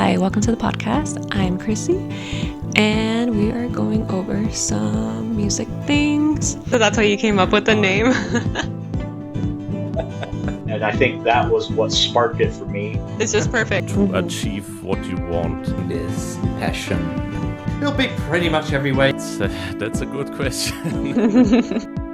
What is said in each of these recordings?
Hi, welcome to the podcast. I'm Chrissy, and we are going over some music things. So that's how you came up with the name. And I think that was what sparked it for me. It's just perfect. To achieve what you want. Is passion. It'll be pretty much every way. That's a good question.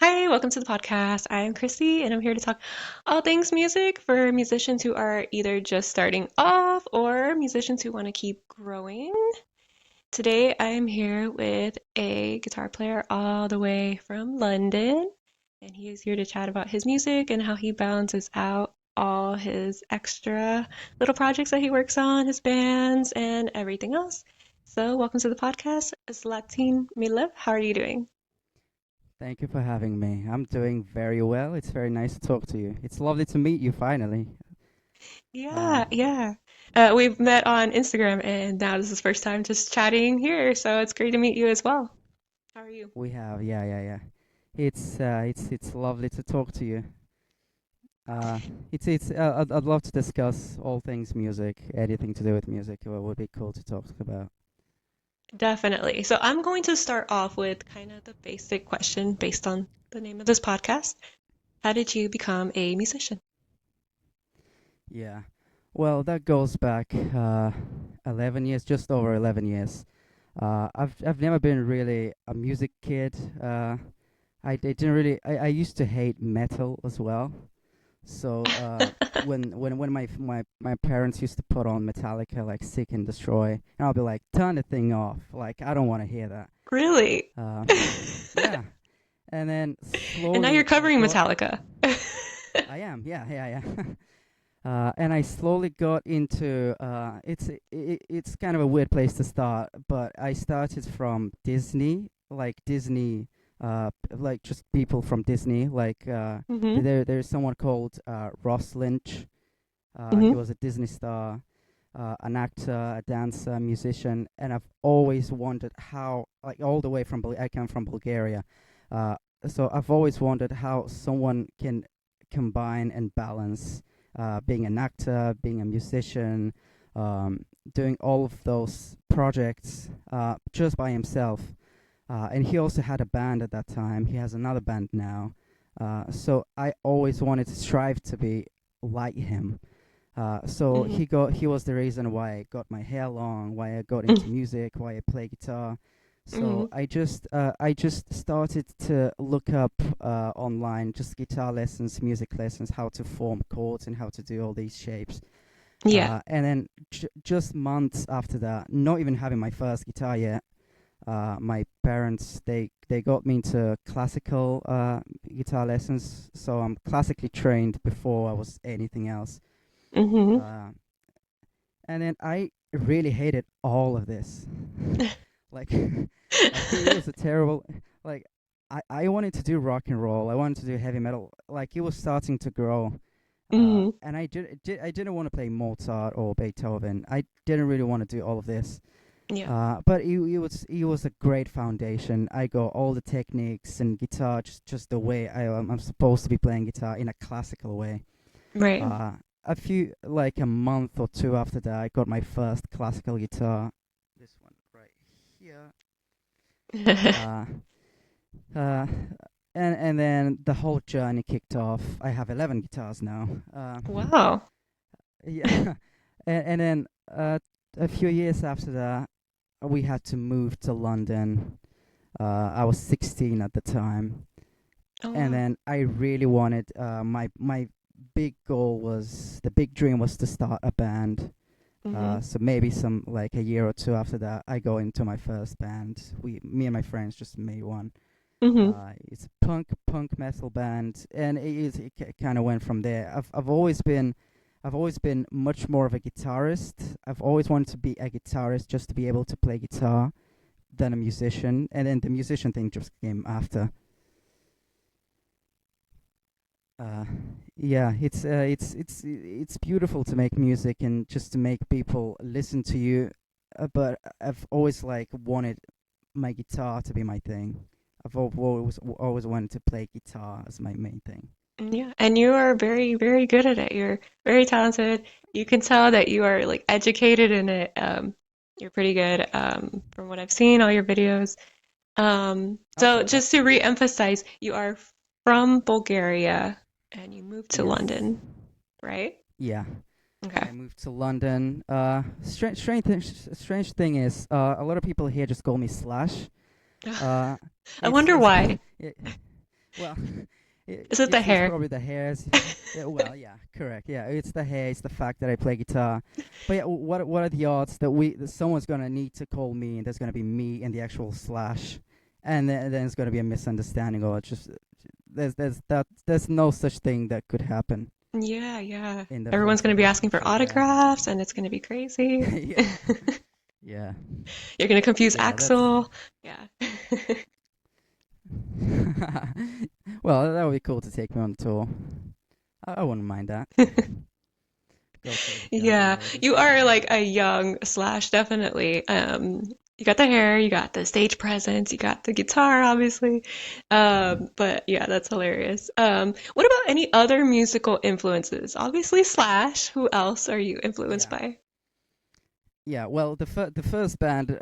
Hi, welcome to the podcast. I'm Chrissy, and I'm here to talk all things music for musicians who are either just starting off or musicians who want to keep growing. Today, I'm here with a guitar player all the way from London, and he is here to chat about his music and how he balances out all his extra little projects that he works on, his bands, and everything else. So, welcome to the podcast. Zlatin Milev, how are you doing? Thank you for having me. I'm doing very well. It's very nice to talk to you. It's lovely to meet you finally. Uh, Yeah. We've met on Instagram, and now this is the first time just chatting here, so it's great to meet you as well. How are you? we have, yeah. It's lovely to talk to you. Uh, it's. I'd love to discuss all things music, anything to do with music. It would be cool to talk about. Definitely. So I'm going to start off with kind of the basic question based on the name of this podcast. How did you become a musician? Yeah. Well, that goes back 11 years, just over 11 years. I've never been really a music kid. I didn't really. I used to hate metal as well. So when my parents used to put on Metallica like Seek and Destroy, and I'll be like, turn the thing off. Like I don't want to hear that. Really? Uh, yeah. And then And now you're slowly I covering got. Metallica. I am. Yeah. And I slowly got into. It's kind of a weird place to start, but I started from Disney, like Disney, like just people from Disney. Like Mm-hmm. there's someone called Ross Lynch. He Mm-hmm. was a Disney star, an actor, a dancer, musician, and I've always wondered how, like all the way from I come from Bulgaria, uh, so I've always wondered how someone can combine and balance being an actor, being a musician, um, doing all of those projects just by himself. And he also had a band at that time. He has another band now. So I always wanted to strive to be like him. So Mm-hmm. he was the reason why I got my hair long, why I got into Mm-hmm. music, why I play guitar. Mm-hmm. So I just started to look up online just guitar lessons, music lessons, how to form chords and how to do all these shapes. Yeah. And then just months after that, not even having my first guitar yet, my parents they got me into classical guitar lessons. So I'm classically trained before I was anything else. Mm-hmm. Uh, and then I really hated all of this. Like, like it was a terrible. Like, I wanted to do rock and roll. I wanted to do heavy metal. Like, it was starting to grow. Mm-hmm. And I didn't want to play Mozart or Beethoven. I didn't really want to do all of this. Yeah. But it was a great foundation. I got all the techniques and guitar just the way I'm supposed to be playing guitar in a classical way. Right. Uh, like a month or two after that, I got my first classical guitar. This one right here. Uh, uh, and then the whole journey kicked off. I have 11 guitars now. Wow. Yeah, and then a few years after that, we had to move to London. I was 16 at the time, Oh, and wow. then I really wanted. My big goal was the big dream was to start a band. Mm-hmm. So maybe some like a year or two after that, I go into my first band. Me and my friends just made one. Mm-hmm. It's a punk metal band, and it kind of went from there. I've always been much more of a guitarist. I've always wanted to be a guitarist just to be able to play guitar than a musician, and then the musician thing just came after. Uh, yeah, it's beautiful to make music and just to make people listen to you. But I've always like wanted my guitar to be my thing. I've always wanted to play guitar as my main thing. Yeah, and you are very, very good at it. You're very talented. You can tell that you are like educated in it. You're pretty good, from what I've seen, all your videos. I'll So try that. just to re-emphasize, you are from Bulgaria and you moved to Yes. London, right? Yeah. Yeah, Okay. I moved to London. Strange thing is, a lot of people here just call me Slash. Uh, I wonder it's why. it, well, Is it the it's hair? probably the hairs. Yeah, well, yeah, correct. Yeah, it's the hair. It's the fact that I play guitar. But yeah, what are the odds that someone's gonna need to call me, and there's gonna be me and the actual Slash, and then it's gonna be a misunderstanding, or just there's no such thing that could happen Yeah, yeah. in the Everyone's first going to be place. asking for So yeah, autographs and it's going to be crazy. yeah, yeah, You're going to confuse yeah. That's Axel. Yeah. well, that would be cool to take me on tour. I wouldn't mind that. Go play with Guns N' Yeah, Roses. you are like a young Slash, definitely. You got the hair, you got the stage presence, you got the guitar, obviously. But yeah, that's hilarious. What about any other musical influences? Obviously Slash. Who else are you influenced Yeah, by? yeah. Well, the first band,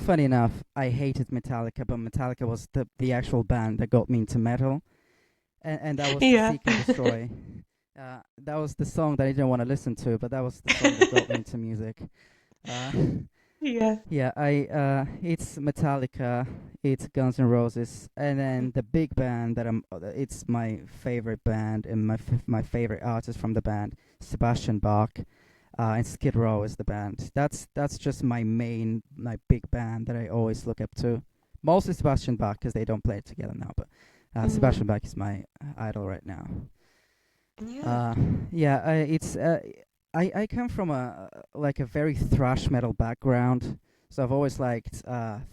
funny enough, I hated Metallica, but Metallica was the actual band that got me into metal, and that was Yeah. Seek and Destroy. That was the song that I didn't want to listen to, but that was the song that got me into music. Uh, Yeah. yeah, it's Metallica, it's Guns N' Roses, and then the big band that it's my favorite band and my favorite artist from the band, Sebastian Bach, and Skid Row is the band. That's just my big band that I always look up to. Mostly Sebastian Bach because they don't play it together now, but Mhm. Sebastian Bach is my idol right now. Yeah. Uh, yeah, I come from a very thrash metal background, so I've always liked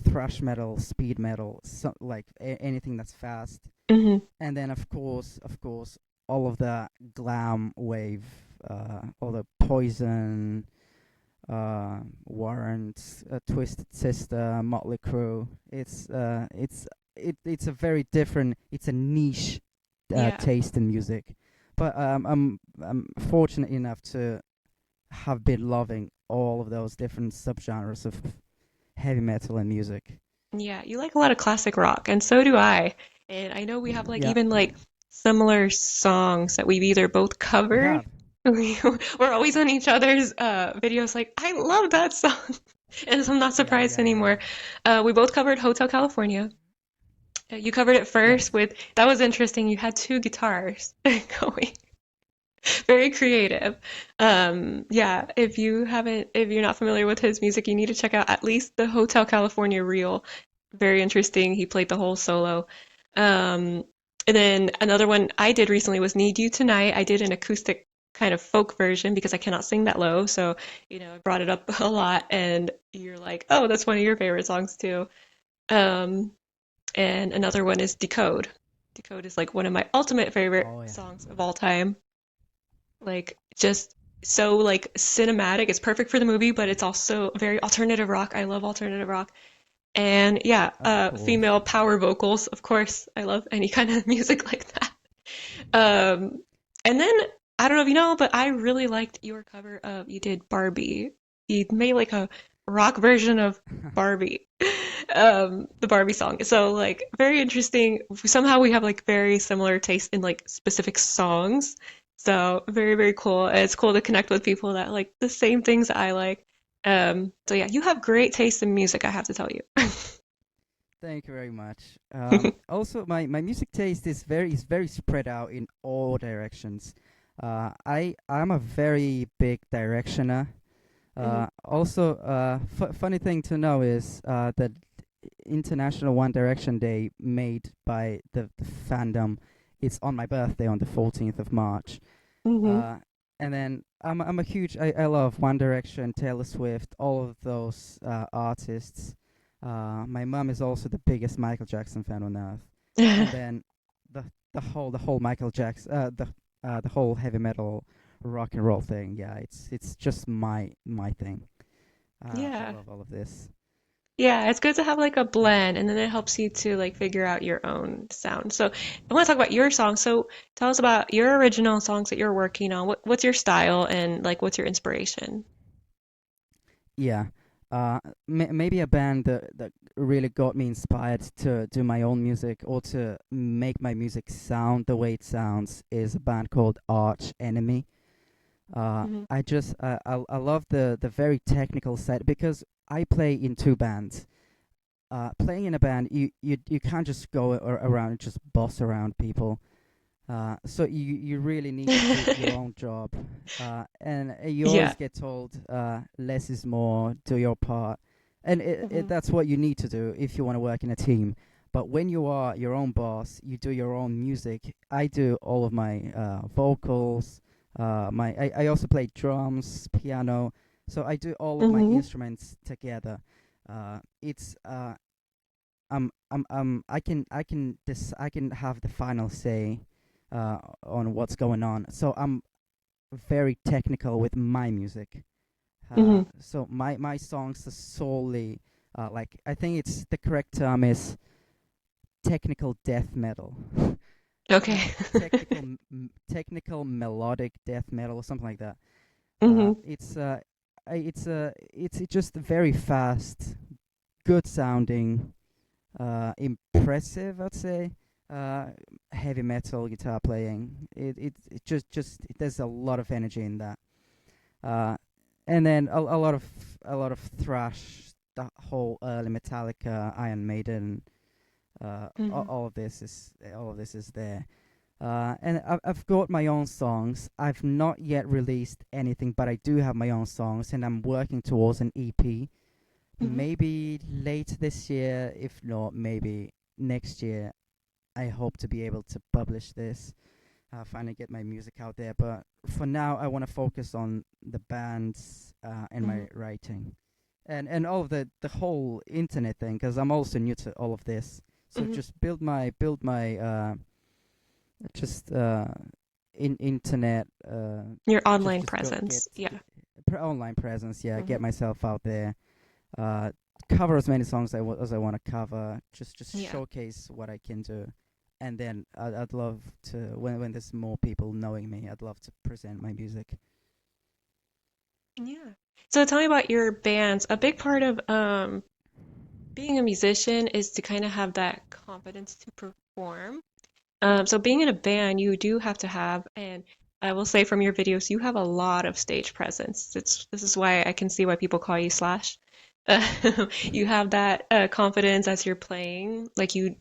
thrash metal, speed metal, anything that's fast. Hmm. And then of course, all of the glam wave, all the Poison, Warrant, Twisted Sister, Motley Crue. It's a very different. It's a niche Yeah. taste in music, but I'm fortunate enough to have been loving all of those different subgenres of heavy metal and music. Yeah, you like a lot of classic rock, and so do I. And I know we have like Yeah, even like similar songs that we've either both we covered. have. We're always on each other's videos like, I love that song. And so I'm not Yeah, surprised yeah, yeah, anymore. yeah. We both covered Hotel California. You covered it first Yes. with, that was interesting. You had two guitars going. Very creative. Yeah, if you're not familiar with his music, you need to check out at least the Hotel California reel. Very interesting. He played the whole solo. Um, and then another one I did recently was Need You Tonight. I did an acoustic kind of folk version because I cannot sing that low. So, I brought it up a lot and you're like, oh, that's one of your favorite songs too. Um, and another one is Decode. Decode is like one of my ultimate favorite Oh yeah. songs of all time. Like just so like cinematic. It's perfect for the movie, but it's also very alternative rock. I love alternative rock. And yeah, Of course. female power vocals, of course. I love any kind of music like that. Um, and then I don't know if you know, but I really liked your cover of you did Barbie. You made like a rock version of Barbie. The Barbie song. So like very interesting. Somehow we have like very similar taste in like specific songs. So very, very cool. It's cool to connect with people that like the same things that I like. So yeah, you have great taste in music, I have to tell you. Thank you very much. Also, my music taste is very spread out in all directions. I'm a very big directioner. Mhm. Also, funny thing to know is that International One Direction Day made by the fandom. It's on my birthday on the 14th of March. Mhm. Uh, and then I'm a huge I love One Direction, Taylor Swift, all of those artists. My mum is also the biggest Michael Jackson fan on earth. And then the the whole Michael Jackson the whole heavy metal rock and roll thing. Yeah, it's just my thing. I Yeah. love all of this. Yeah, it's good to have like a blend, and then it helps you to like figure out your own sound. So I want to talk about your song. So tell us about your original songs that you're working on. What's your style and like what's your inspiration? Yeah. Maybe a band that really got me inspired to do my own music or to make my music sound the way it sounds is a band called Arch Enemy. Hmm. I love the very technical side because I play in two bands. Playing in a band, you can't just go around and just boss around people. So you really need to do your own job, and you Yeah. always get told less is more. Do your part, and Hmm. that's what you need to do if you want to work in a team. But when you are your own boss, you do your own music. I do all of my vocals. I also play drums, piano. So I do all of my Hmm. instruments together. It's I can have the final say on what's going on. So I'm very technical with my music. Hmm. So my songs are solely like I think it's the correct term is technical death metal. Okay. Technical melodic death metal or something like that. Hmm. It's just very fast, good sounding, impressive, I'd say. Uh, Heavy metal guitar playing. It just there's a lot of energy in that. Uh, and then a lot of thrash. The whole early Metallica, Iron Maiden. Hmm. All of this is there. And I've got my own songs. I've not yet released anything, but I do have my own songs, and I'm working towards an EP. Hmm. Maybe late this year, if not, maybe next year. I hope to be able to publish this, finally get my music out there. But for now, I want to focus on the bands and Hmm. my writing, and all of the whole internet thing, because I'm also new to all of this. So Hmm. just build my just internet Your online just go get presence. Yeah. online presence. Yeah, get Hmm. myself out there. Uh, Cover as many songs as I want to cover. Just Yeah. showcase what I can do, and then I'd love to when there's more people knowing me. I'd love to present my music. Yeah. So tell me about your bands. A big part of being a musician is to kind of have that confidence to perform. So being in a band, you do have to have, and I will say from your videos, you have a lot of stage presence. This is why I can see why people call you Slash. You have that confidence as you're playing, like you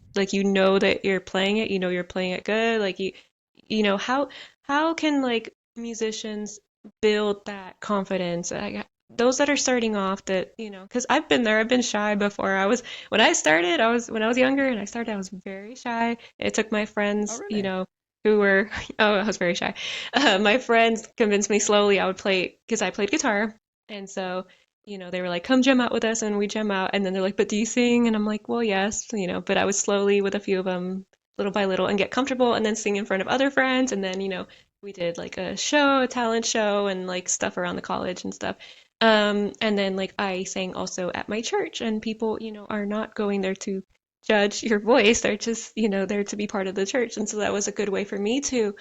know that you're playing it, you know you're playing it good, like you know how can like musicians build that confidence? Those that are starting off that, you know, because I've been there, I've been shy before. When I started, when I was younger and I started, I was very shy. It took my Oh friends, you really? know, who were, oh, I was very shy. My friends convinced me slowly I would play, because I played guitar. And so, you know, they were like, come jam out with us. And we jam out. And then they're like, but do you sing? And I'm like, well, yes, you know, but I would slowly, with a few of them, little by little, and get comfortable and then sing in front of other friends. And then, you know, we did like a show, a talent show, and like stuff around the college and stuff. And then like I sang also at my church, and people, you know, are not going there to judge your voice. They're just, you know, there to be part of the church. And so that was a good way for me to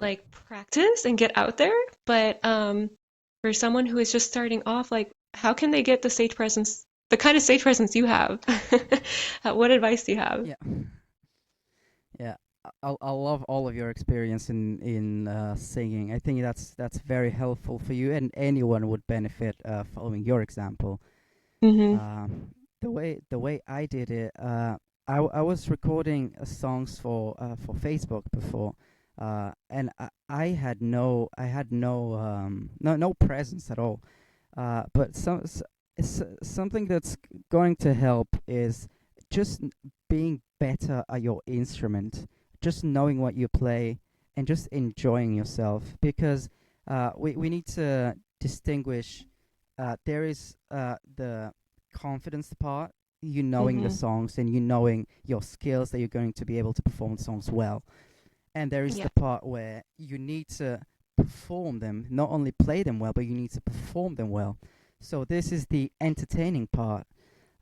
like practice and get out there. But for someone who is just starting off, like how can they get the stage presence, the kind of stage presence you have? What advice do you have? Yeah. Yeah. I love all of your experience in singing. I think that's very helpful for you, and anyone would benefit following your example. Mm-hmm. The way I did it, I was recording songs for Facebook before, and I had no presence at all. But something that's going to help is just being better at your instrument, just knowing what you play, and just enjoying yourself. Because we need to distinguish. There is the confidence part, you knowing the Mm-hmm. songs and you knowing your skills that you're going to be able to perform the songs well. And there is Yeah. the part where you need to perform them, not only play them well, but you need to perform them well. So this is the entertaining part.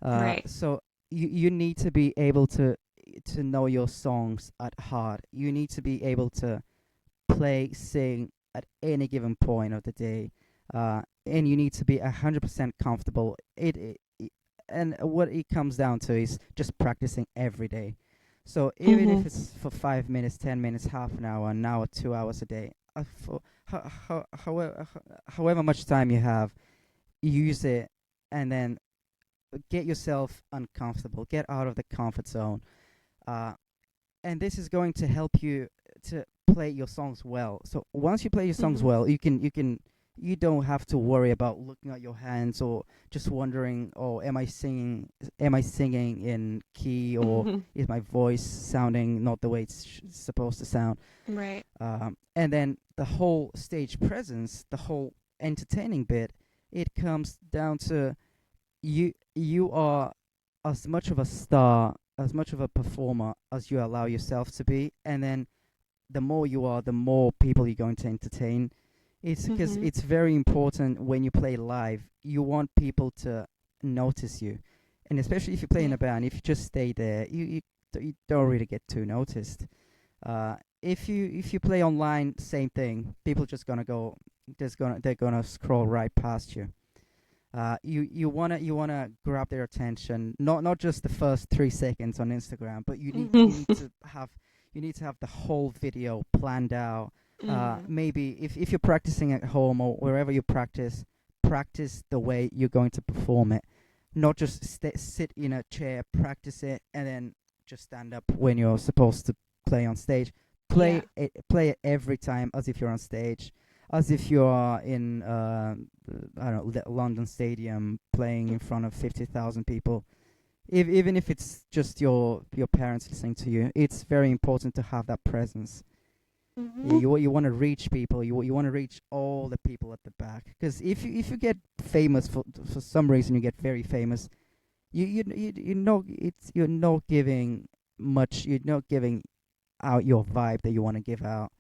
Right. So you need to be able to know your songs at heart. You need to be able to play, sing at any given point of the day, and you need to be 100% comfortable. And what it comes down to is just practicing every day. So even Mm-hmm. if it's for 5 minutes, 10 minutes, half an hour, 2 hours a day, however much time you have, use it, and then get yourself uncomfortable, get out of the comfort zone, uh, and this is going to help you to play your songs well. So once you play your songs Mm-hmm. well, you don't have to worry about looking at your hands or just wondering, oh, am I singing in key, or Mm-hmm. is my voice sounding not the way it's supposed to sound? Right. And then the whole stage presence, the whole entertaining bit, it comes down to you are as much of a star, as much of a performer as you allow yourself to be, and then the more you are, the more people you're going to entertain. It's because Mm-hmm. it's very important when you play live. You want people to notice you, and especially if you play in Yeah. a band, if you just stay there, you don't really get too noticed. If you play online, same thing. People just gonna go, they're gonna scroll right past you. You wanna grab their attention, not just the first 3 seconds on Instagram, but you need Mm-hmm. to have the whole video planned out. Mm-hmm. Maybe if you're practicing at home or wherever you practice the way you're going to perform it, not just sit in a chair, practice it, and then just stand up when you're supposed to play on stage. Yeah. Play it every time as if you're on stage, as if you are in I don't know, London Stadium playing in front of 50,000 people. Even if it's just your parents listening to you, it's very important to have that presence. Yeah, Mm-hmm. you want to reach people. You want to reach all the people at the back. Because if you get famous for some reason, you get very famous. You know you're not giving much. You're not giving out your vibe that you want to give out,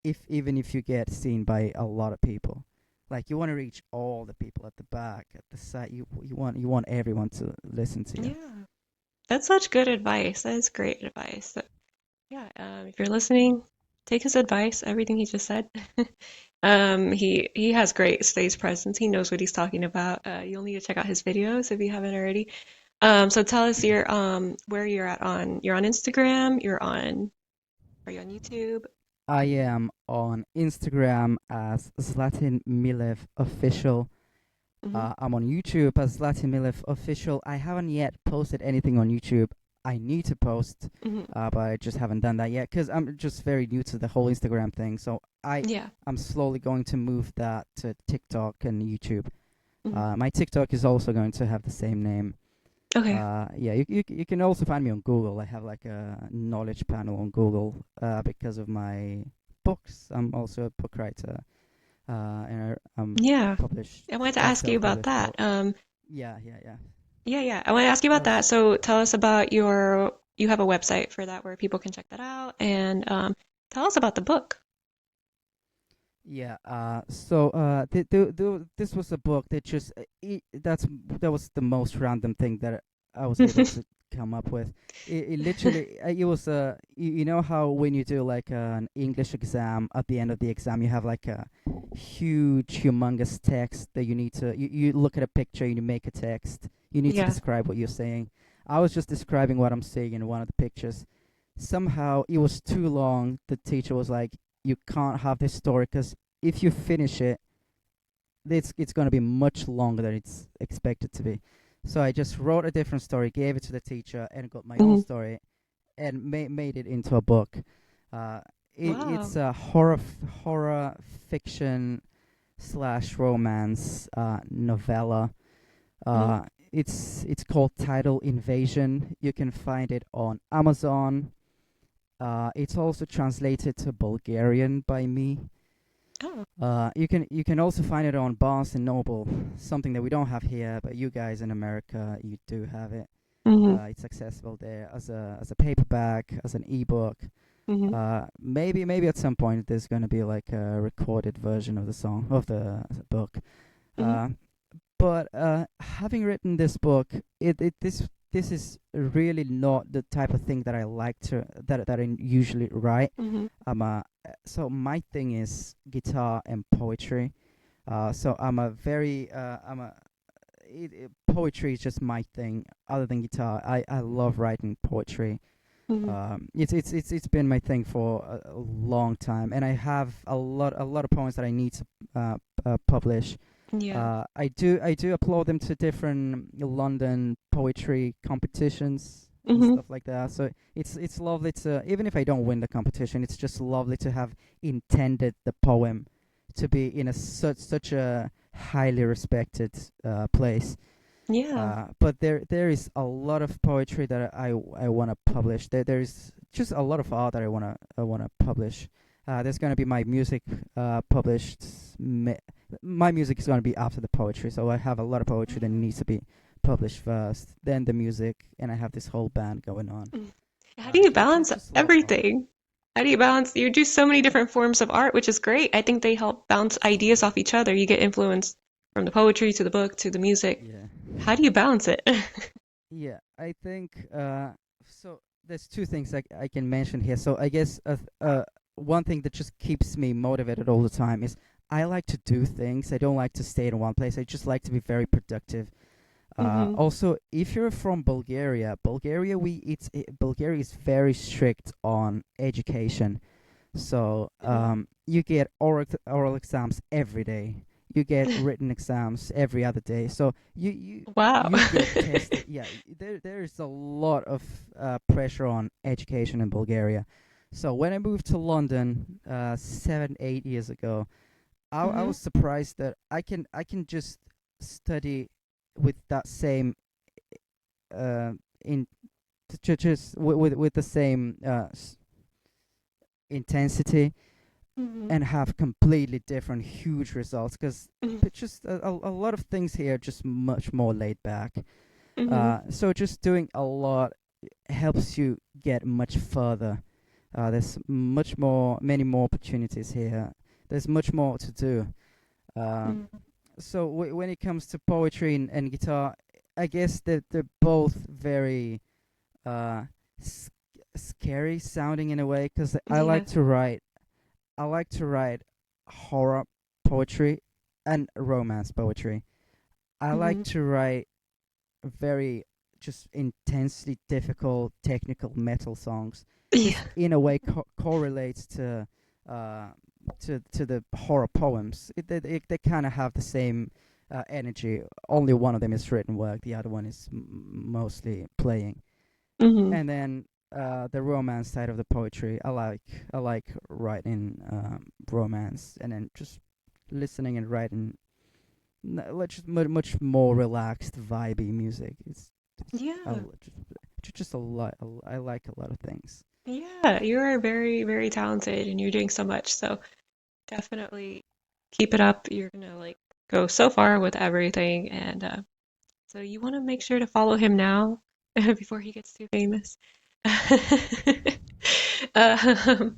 if even if you get seen by a lot of people. Like, you want to reach all the people at the back, at the side. You want everyone to listen to you. Yeah. That's such good advice. That is great advice. Yeah, if you're listening, take his advice, everything he just said. He has great stage presence. He knows what he's talking about. You'll need to check out his videos if you haven't already. So tell us your where you're on Instagram, are you on YouTube? I am on Instagram as Zlatin Milev official. Hmm. I'm on YouTube as Zlatin Milev official. I haven't yet posted anything on YouTube. I need to post, Hmm. but I just haven't done that yet because I'm just very new to the whole Instagram thing. So Yeah. I'm slowly going to move that to TikTok and YouTube. Hmm. My TikTok is also going to have the same name. Okay. Yeah, you can also find me on Google. I have like a knowledge panel on Google because of my books. I'm also a book writer, and Yeah. published I wanted to a ask you about self-published that. book. Yeah. Yeah. I want to ask you about Uh, that. So tell us about you have a website for that where people can check that out, and tell us about the book. yeah. This was a book that just that was the most random thing that I was able to come up with. It literally it was you know how when you do like an English exam, at the end of the exam you have like a huge humongous text that you need to you look at a picture and you make a text. You need to Yeah. describe what you're saying. I was just describing what I'm saying in one of the pictures. Somehow it was too long. The teacher was like, you can't have this story because if you finish it, it's going to be much longer than it's expected to be. So I just wrote a different story, gave it to the teacher, and got my own Hmm. story, and made it into a book. It's Wow. a horror fiction slash romance novella. Hmm. Uh, it's called Tidal Invasion. You can find it on Amazon. It's also translated to Bulgarian by me. Oh. You can also find it on Barnes and Noble, something that we don't have here, but you guys in America, you do have it. Hmm. It's accessible there as a paperback, as an ebook. Hmm. Maybe at some point there's gonna be like a recorded version of the book. Hmm. Uh, but having written this book, this is really not the type of thing that I like to that I usually write. Hmm. So my thing is guitar and poetry. So I'm a very I'm a poetry is just my thing. Other than guitar, I love writing poetry. Hmm. It's been my thing for a long time, and I have a lot of poems that I need to publish. Yeah. I do upload them to different London poetry competitions and Hmm. stuff like that. So it's lovely to, even if I don't win the competition, it's just lovely to have intended the poem to be in a such a highly respected place. Yeah. But there is a lot of poetry that I want to publish. There's just a lot of art that I wanna publish. There's gonna be my music published. My music is gonna be after the poetry, so I have a lot of poetry that needs to be published first, then the music, and I have this whole band going on. Mm. How do you balance Just a lot of fun. everything? How do you balance? You do so many different forms of art, which is great. I think they help bounce ideas off each other. You get influence from the poetry to the book to the music. Yeah. How do you balance it? Yeah, I think so there's two things I can mention here. So I guess one thing that just keeps me motivated all the time is I like to do things. I don't like to stay in one place. I just like to be very productive. Hmm. Also, if you're from Bulgaria, Bulgaria is very strict on education. So you get oral exams every day. You get written exams every other day. So Wow. you get tested. Yeah, there is a lot of pressure on education in Bulgaria. So when I moved to London 7 8 years ago, I Hmm. was surprised that I can just study with that same in just with the same intensity, Hmm. and have completely different huge results, because just a lot of things here are just much more laid back. Hmm. So just doing a lot helps you get much further. There's many more opportunities here. There's much more to do. uh, Hmm. so when it comes to poetry and guitar, I guess they're both very uh, s- scary sounding in a way, because Yeah. I like to write horror poetry and romance poetry. I like Hmm. to write very just intensely difficult technical metal songs. Yeah. Just in a way correlates uh to the horror poems. They kind of have the same energy. Only one of them is written work. The other one is mostly playing. Hmm. And then the romance side of the poetry, I like writing romance, and then just listening and writing just much more relaxed, vibey music. It's Yeah. just a lot. I like a lot of things. Yeah. You are very, very talented and you're doing so much. So definitely keep it up. You're gonna like go so far with everything. And so you want to make sure to follow him now before he gets too famous. Um,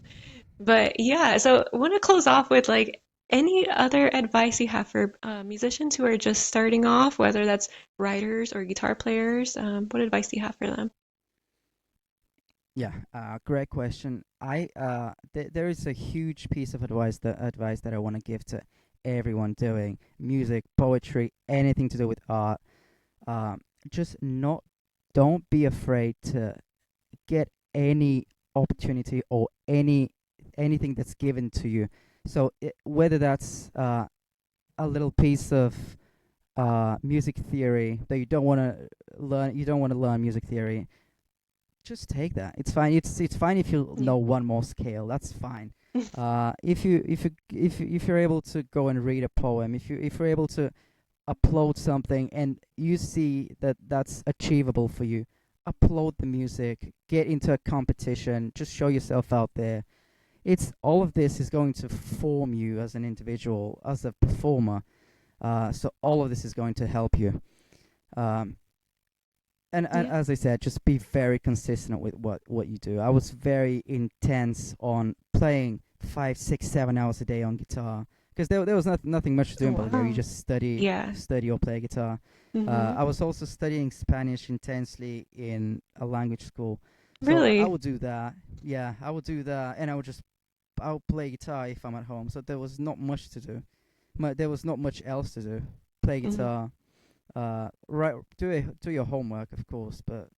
but yeah, so I want to close off with like any other advice you have for musicians who are just starting off, whether that's writers or guitar players. What advice do you have for them? Yeah, great question. There is a huge piece of advice that I want to give to everyone doing music, poetry, anything to do with art. Um, just not don't be afraid to get any opportunity or anything that's given to you. So whether that's a little piece of music theory that you don't want to learn music theory, just take that. It's fine. It's fine if you Yeah. know one more scale. That's fine. If you're able to go and read a poem, if you're able to upload something and you see that that's achievable for you, upload the music, get into a competition, just show yourself out there. It's all of this is going to form you as an individual, as a performer. So all of this is going to help you. Um, and Yeah. as I said, just be very consistent with what you do. I was very intense on playing 5, 6, 7 hours a day on guitar, because there was nothing much to do Oh, in Bulgaria. You wow. just study Yeah. study or play guitar. Hmm. I was also studying Spanish intensely in a language school, so I Really? would do that. Yeah, I would do that, and I'll play guitar if I'm at home. So there was not much to do. There was not much else to do. Play Hmm. guitar, right? Do your homework, of course, but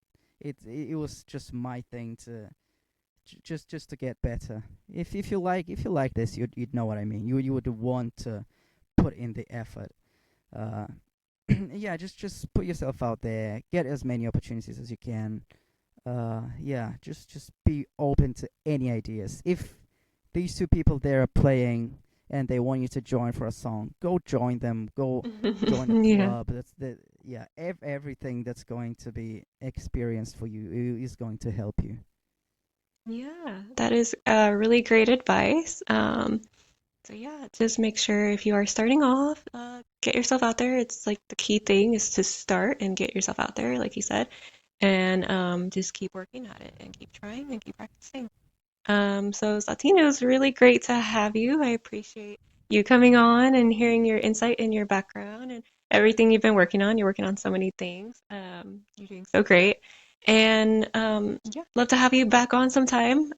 it was just my thing to just to get better. If you like this, you'd know what I mean. You would want to put in the effort. Uh, yeah, just put yourself out there. Get as many opportunities as you can. Yeah, just be open to any ideas. If these two people there are playing and they want you to join for a song, go join them. Go join a Yeah. club. That's the yeah. Everything that's going to be experienced for you is going to help you. Yeah, that is really great advice. So yeah, just make sure if you are starting off, get yourself out there. It's like the key thing is to start and get yourself out there, like you said, and just keep working at it and keep trying and keep practicing. So Zlatin, it was really great to have you. I appreciate you coming on and hearing your insight and your background and everything you've been working on. You're working on so many things. You're doing so great. And yeah, love to have you back on sometime.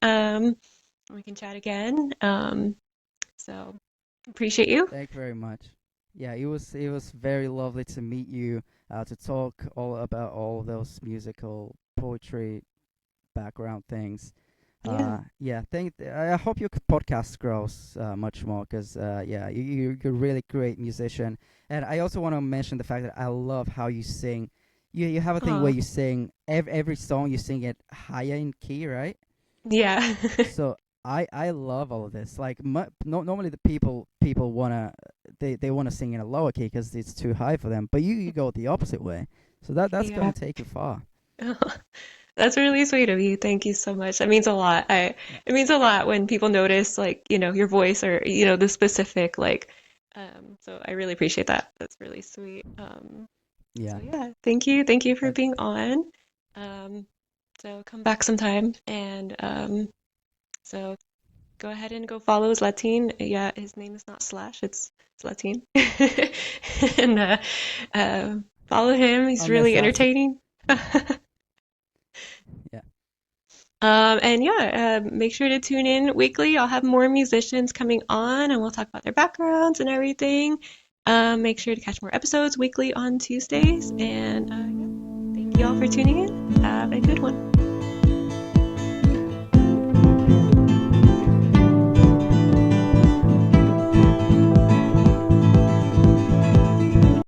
We can chat again. So appreciate you. Thank you very much. Yeah, it was very lovely to meet you. To talk all about all those musical poetry background things. Yeah. Yeah, I hope your podcast grows much more because yeah, you're a really great musician. And I also want to mention the fact that I love how you sing. You have a thing where Aw. you sing every song you sing it higher in key, right? Yeah. So I love all of this. Like no, normally the people wanna they wanna sing in a lower key because it's too high for them. But you go the opposite way. So that's Yeah. gonna take you far. That's really sweet of you. Thank you so much. That means a lot. Yeah. It means a lot when people notice like, your voice or, the specific like so I really appreciate that. That's really sweet. So Yeah. yeah, thank you. Thank you for And being on. Um, so come back sometime and so go ahead and go follow Zlatin. Yeah, his name is not Slash, it's Zlatin. And follow him. He's I'll mess really that. entertaining. Yeah. And yeah, make sure to tune in weekly. I'll have more musicians coming on and we'll talk about their backgrounds and everything. Make sure to catch more episodes weekly on Tuesdays. And yeah, thank you all for tuning in. Have a good one.